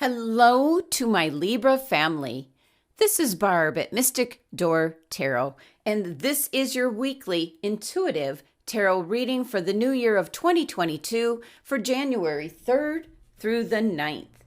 Hello to my Libra family. This is Barb at Mystic Door Tarot, and this is your weekly intuitive tarot reading for the new year of 2022 for January 3rd through the 9th.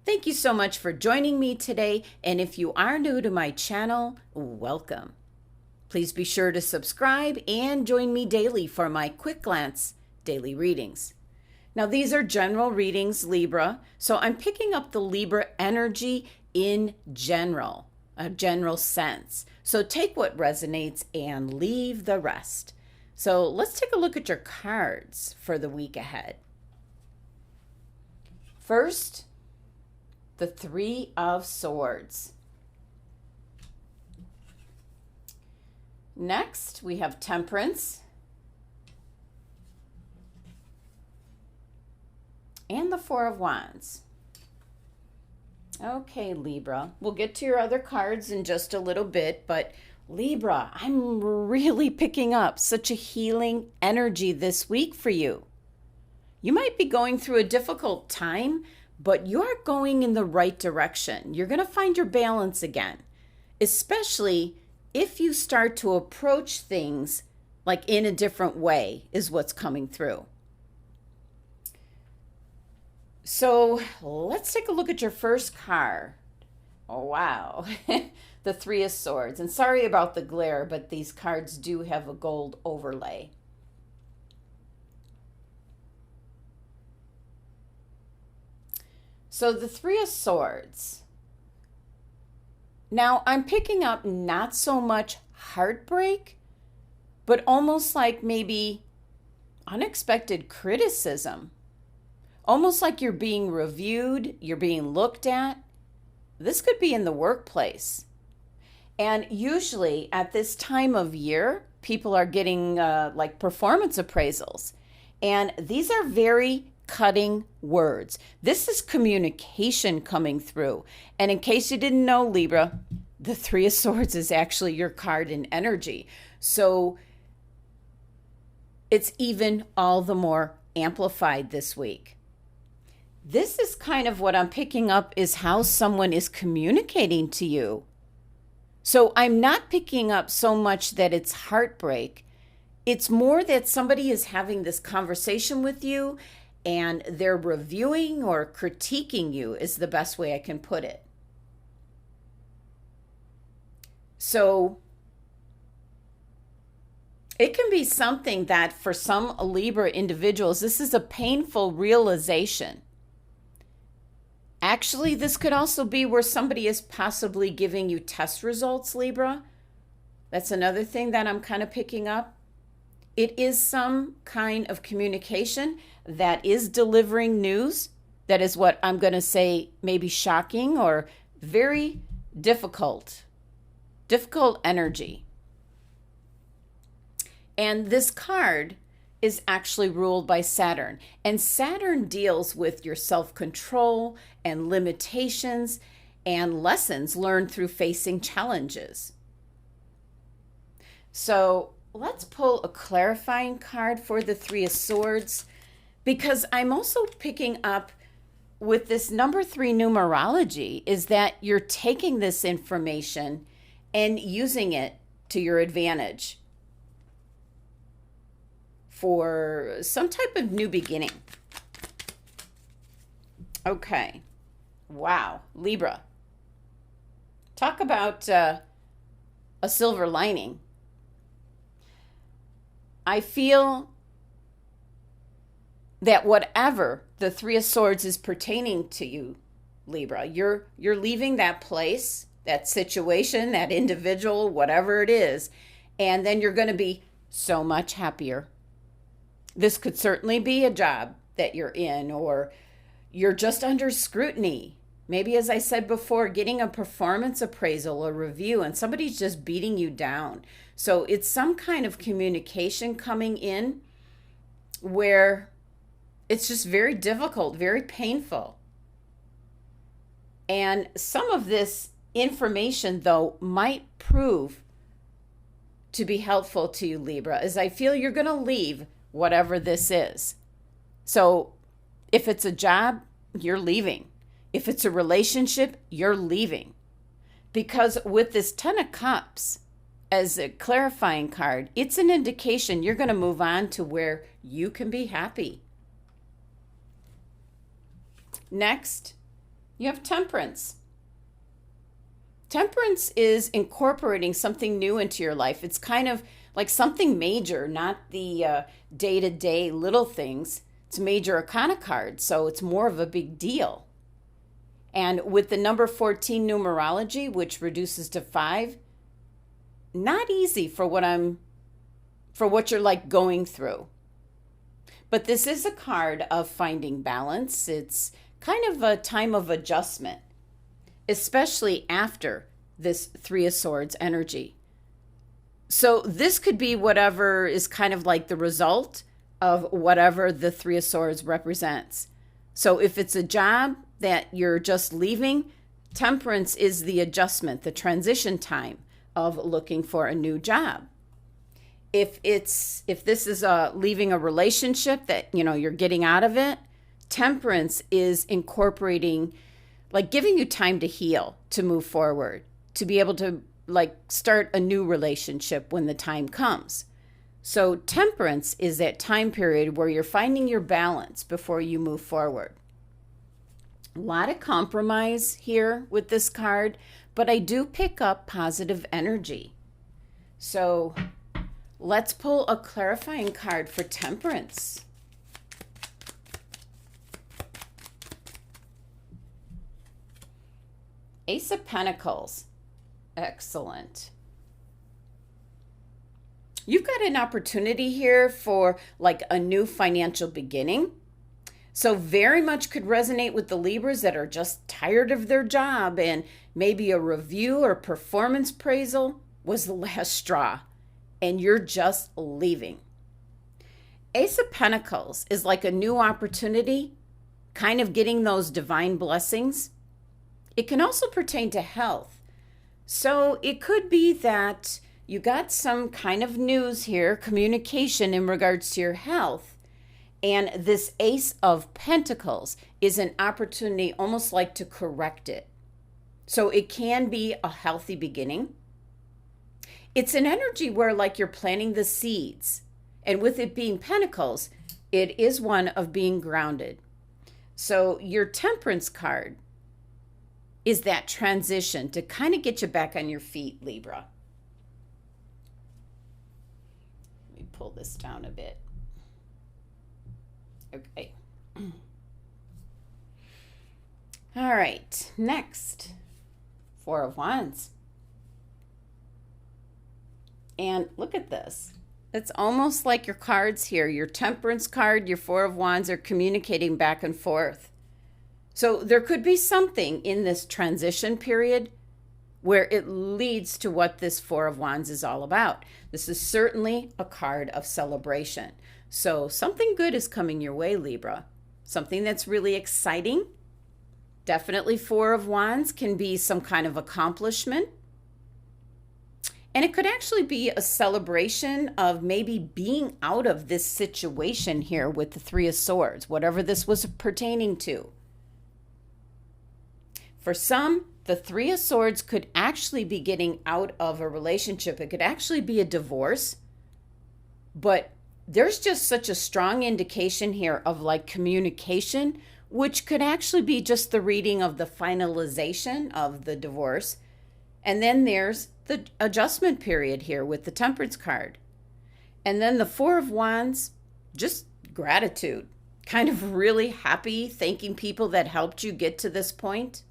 Thank you so much for joining me today, and if you are new to my channel, welcome. Please be sure to subscribe and join me daily for my quick glance daily readings. Now, these are general readings, Libra, so I'm picking up the Libra energy in general, a general sense. So take what resonates and leave the rest. So let's take a look at your cards for the week ahead. First, the Three of Swords. Next, we have Temperance. And the Four of Wands. Okay, Libra. We'll get to your other cards in just a little bit, but Libra, I'm really picking up such a healing energy this week for you. You might be going through a difficult time, but you're going in the right direction. You're going to find your balance again, especially if you start to approach things like in a different way is what's coming through. So let's take a look at your first card. Oh, wow. The Three of Swords. And sorry about the glare, but these cards do have a gold overlay. So the Three of Swords. Now, I'm picking up not so much heartbreak, but almost like maybe unexpected criticism. Almost like you're being reviewed, you're being looked at. This could be in the workplace. And usually at this time of year, people are getting like performance appraisals. And these are very cutting words. This is communication coming through. And in case you didn't know, Libra, the Three of Swords is actually your card in energy. So it's even all the more amplified this week. This is kind of what I'm picking up is how someone is communicating to you. So I'm not picking up so much that it's heartbreak. It's more that somebody is having this conversation with you and they're reviewing or critiquing you is the best way I can put it. So it can be something that for some Libra individuals, this is a painful realization. Actually, this could also be where somebody is possibly giving you test results, Libra. That's another thing that I'm kind of picking up. It is some kind of communication that is delivering news. That is what I'm going to say, maybe shocking or very difficult energy. And this card is actually ruled by Saturn. And Saturn deals with your self-control and limitations and lessons learned through facing challenges. So let's pull a clarifying card for the Three of Swords, because I'm also picking up with this number 3 numerology is that you're taking this information and using it to your advantage for some type of new beginning. Okay. Wow. Libra. Talk about a silver lining. I feel that whatever the Three of Swords is pertaining to you, Libra, you're leaving that place, that situation, that individual, whatever it is, and then you're going to be so much happier. This could certainly be a job that you're in, or you're just under scrutiny. Maybe, as I said before, getting a performance appraisal or review and somebody's just beating you down. So it's some kind of communication coming in where it's just very difficult, very painful. And some of this information, though, might prove to be helpful to you, Libra, as I feel you're going to leave whatever this is. So if it's a job, you're leaving. If it's a relationship, you're leaving. Because with this Ten of Cups as a clarifying card, it's an indication you're going to move on to where you can be happy. Next, you have Temperance. Temperance is incorporating something new into your life. It's kind of like something major, not the day-to-day little things. It's a major arcana card, so it's more of a big deal. And with the number 14 numerology, which reduces to 5, not easy for what you're like going through. But this is a card of finding balance. It's kind of a time of adjustment, especially after this Three of Swords energy. So this could be whatever is kind of like the result of whatever the Three of Swords represents. So if it's a job that you're just leaving, Temperance is the adjustment, the transition time of looking for a new job. If this is leaving a relationship that, you're getting out of it, Temperance is incorporating, like giving you time to heal, to move forward, to be able to like start a new relationship when the time comes. So Temperance is that time period where you're finding your balance before you move forward. A lot of compromise here with this card, but I do pick up positive energy. So let's pull a clarifying card for Temperance. Ace of Pentacles. Excellent. You've got an opportunity here for like a new financial beginning. So very much could resonate with the Libras that are just tired of their job, and maybe a review or performance appraisal was the last straw and you're just leaving. Ace of Pentacles is like a new opportunity, kind of getting those divine blessings. It can also pertain to health. So it could be that you got some kind of news here, communication in regards to your health. And this Ace of Pentacles is an opportunity almost like to correct it. So it can be a healthy beginning. It's an energy where like you're planting the seeds. And with it being Pentacles, it is one of being grounded. So your Temperance card is that transition to kind of get you back on your feet, Libra. Let me pull this down a bit. Okay. All right. Next, Four of Wands. And look at this. It's almost like your cards here. Your Temperance card, your Four of Wands are communicating back and forth. So there could be something in this transition period where it leads to what this Four of Wands is all about. This is certainly a card of celebration. So something good is coming your way, Libra. Something that's really exciting. Definitely Four of Wands can be some kind of accomplishment. And it could actually be a celebration of maybe being out of this situation here with the Three of Swords, whatever this was pertaining to. For some, the Three of Swords could actually be getting out of a relationship. It could actually be a divorce. But there's just such a strong indication here of like communication, which could actually be just the reading of the finalization of the divorce. And then there's the adjustment period here with the Temperance card. And then the Four of Wands, just gratitude, kind of really happy, thanking people that helped you get to this point.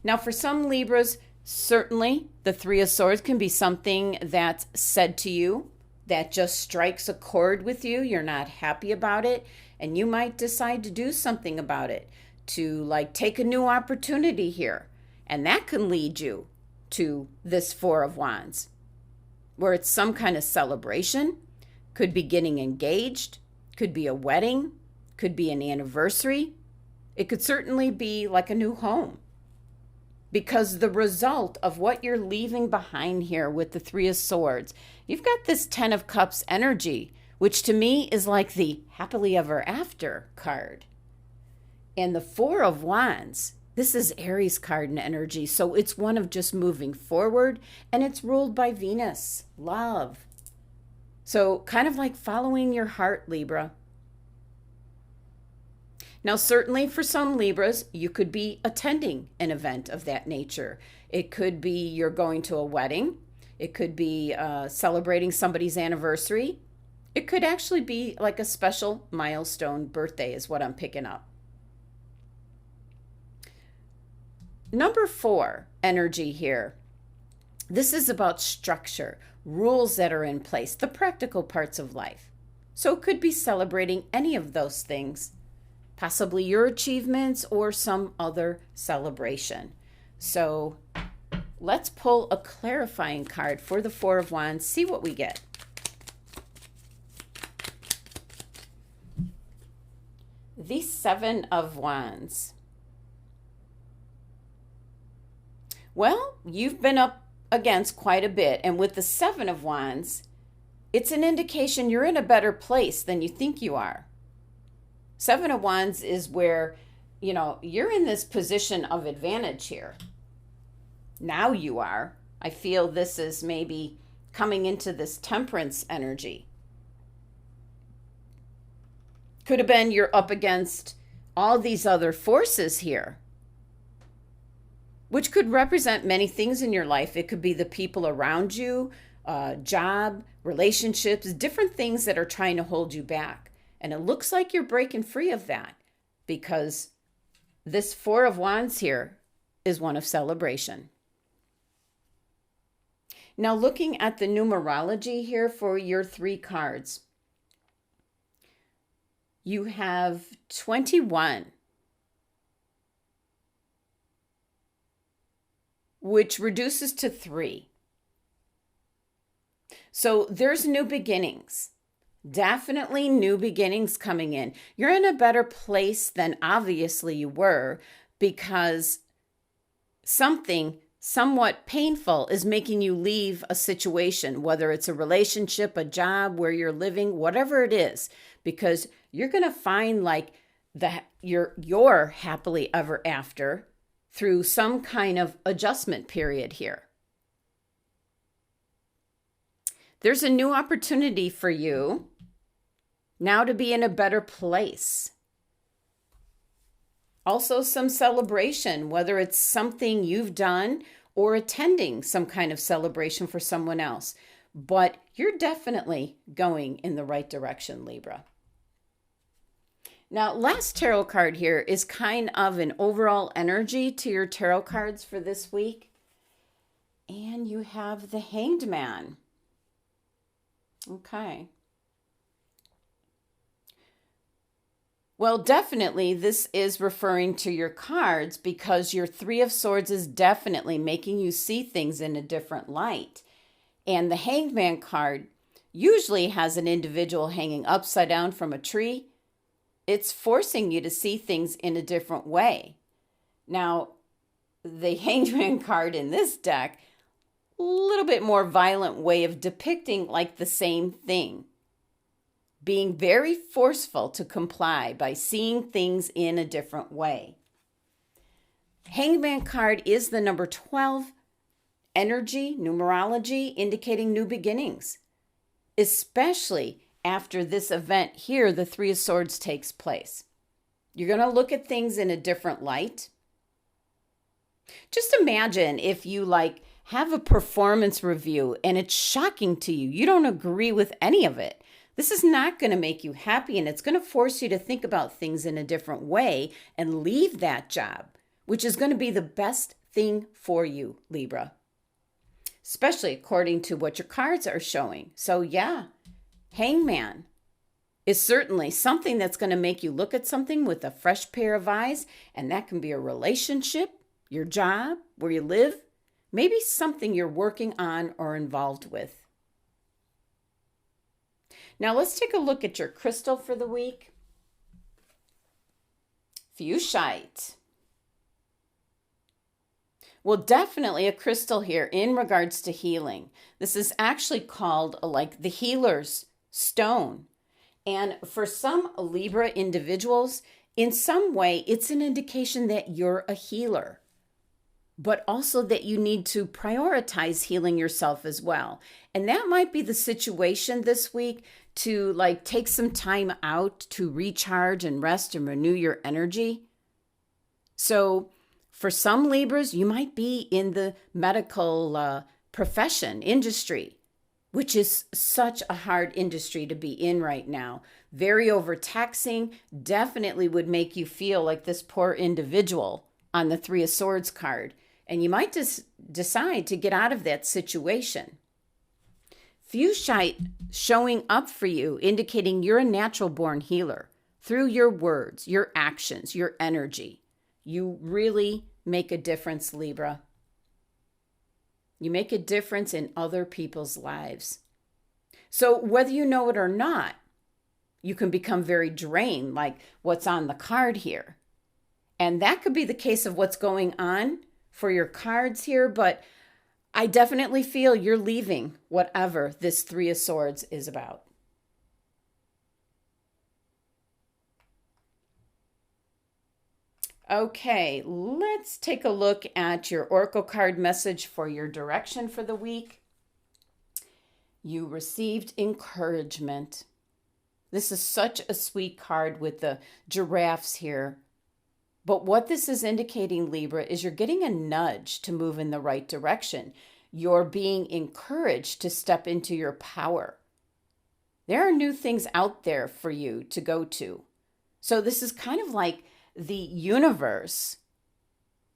Now, for some Libras, certainly the Three of Swords can be something that's said to you that just strikes a chord with you. You're not happy about it, and you might decide to do something about it, to like take a new opportunity here. And that can lead you to this Four of Wands, where it's some kind of celebration, could be getting engaged, could be a wedding, could be an anniversary. It could certainly be like a new home. Because the result of what you're leaving behind here with the Three of Swords, you've got this Ten of Cups energy, which to me is like the happily ever after card. And the Four of Wands, this is Aries card and energy. So it's one of just moving forward, and it's ruled by Venus, love. So kind of like following your heart, Libra. Now, certainly for some Libras, you could be attending an event of that nature. It could be you're going to a wedding. It could be celebrating somebody's anniversary. It could actually be like a special milestone birthday is what I'm picking up. Number 4, energy here. This is about structure, rules that are in place, the practical parts of life. So it could be celebrating any of those things, possibly your achievements or some other celebration. So let's pull a clarifying card for the Four of Wands, see what we get. The Seven of Wands. Well, you've been up against quite a bit, and with the Seven of Wands, it's an indication you're in a better place than you think you are. Seven of Wands is where, you're in this position of advantage here. Now you are. I feel this is maybe coming into this Temperance energy. Could have been you're up against all these other forces here, which could represent many things in your life. It could be the people around you, job, relationships, different things that are trying to hold you back. And it looks like you're breaking free of that because this Four of Wands here is one of celebration. Now, looking at the numerology here for your 3 cards, you have 21, which reduces to 3. So there's new beginnings. Definitely new beginnings coming in. You're in a better place than obviously you were because something somewhat painful is making you leave a situation, whether it's a relationship, a job, where you're living, whatever it is, because you're going to find like that you're happily ever after through some kind of adjustment period here. There's a new opportunity for you now to be in a better place. Also some celebration, whether it's something you've done or attending some kind of celebration for someone else. But you're definitely going in the right direction, Libra. Now, last tarot card here is kind of an overall energy to your tarot cards for this week. And you have the Hanged Man. Okay. Well, definitely this is referring to your cards because your Three of Swords is definitely making you see things in a different light. And the Hanged Man card usually has an individual hanging upside down from a tree. It's forcing you to see things in a different way. Now, the Hanged Man card in this deck, a little bit more violent way of depicting like the same thing. Being very forceful to comply by seeing things in a different way. Hanged Man card is the number 12 energy, numerology, indicating new beginnings, especially after this event here, the Three of Swords takes place. You're going to look at things in a different light. Just imagine if you have a performance review and it's shocking to you. You don't agree with any of it. This is not going to make you happy, and it's going to force you to think about things in a different way and leave that job, which is going to be the best thing for you, Libra, especially according to what your cards are showing. So yeah, Hangman is certainly something that's going to make you look at something with a fresh pair of eyes, and that can be a relationship, your job, where you live, maybe something you're working on or involved with. Now let's take a look at your crystal for the week. Fuchsite. Well, definitely a crystal here in regards to healing. This is actually called the healer's stone. And for some Libra individuals, In some way, it's an indication that you're a healer, but also that you need to prioritize healing yourself as well. And that might be the situation this week, to like take some time out to recharge and rest and renew your energy. So for some Libras, you might be in the medical profession, industry, which is such a hard industry to be in right now. Very overtaxing, definitely would make you feel like this poor individual on the Three of Swords card. And you might just decide to get out of that situation. Fuchsite showing up for you, indicating you're a natural born healer through your words, your actions, your energy. You really make a difference, Libra. You make a difference in other people's lives. So whether you know it or not, you can become very drained, like what's on the card here. And that could be the case of what's going on for your cards here, but I definitely feel you're leaving whatever this Three of Swords is about. Okay, let's take a look at your Oracle card message for your direction for the week. You received encouragement. This is such a sweet card with the giraffes here. But what this is indicating, Libra, is you're getting a nudge to move in the right direction. You're being encouraged to step into your power. There are new things out there for you to go to. So this is kind of like the universe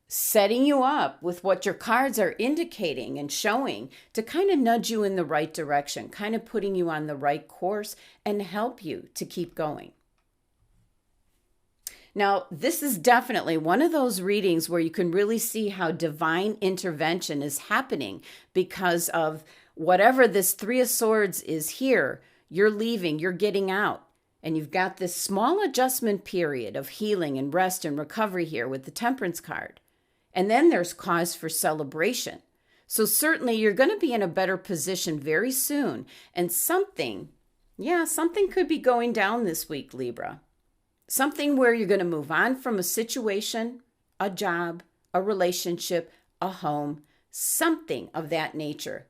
setting you up with what your cards are indicating and showing to kind of nudge you in the right direction, kind of putting you on the right course and help you to keep going. Now, this is definitely one of those readings where you can really see how divine intervention is happening because of whatever this Three of Swords is here. You're leaving, you're getting out. And you've got this small adjustment period of healing and rest and recovery here with the Temperance card. And then there's cause for celebration. So certainly you're going to be in a better position very soon. And something could be going down this week, Libra. Something where you're going to move on from a situation, a job, a relationship, a home, something of that nature.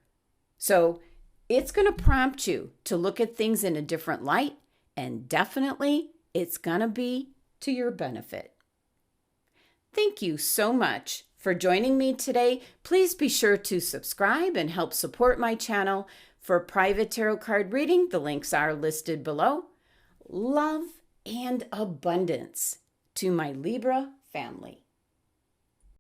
So it's going to prompt you to look at things in a different light. And definitely, it's going to be to your benefit. Thank you so much for joining me today. Please be sure to subscribe and help support my channel. For private tarot card reading, the links are listed below. Love and abundance to my Libra family.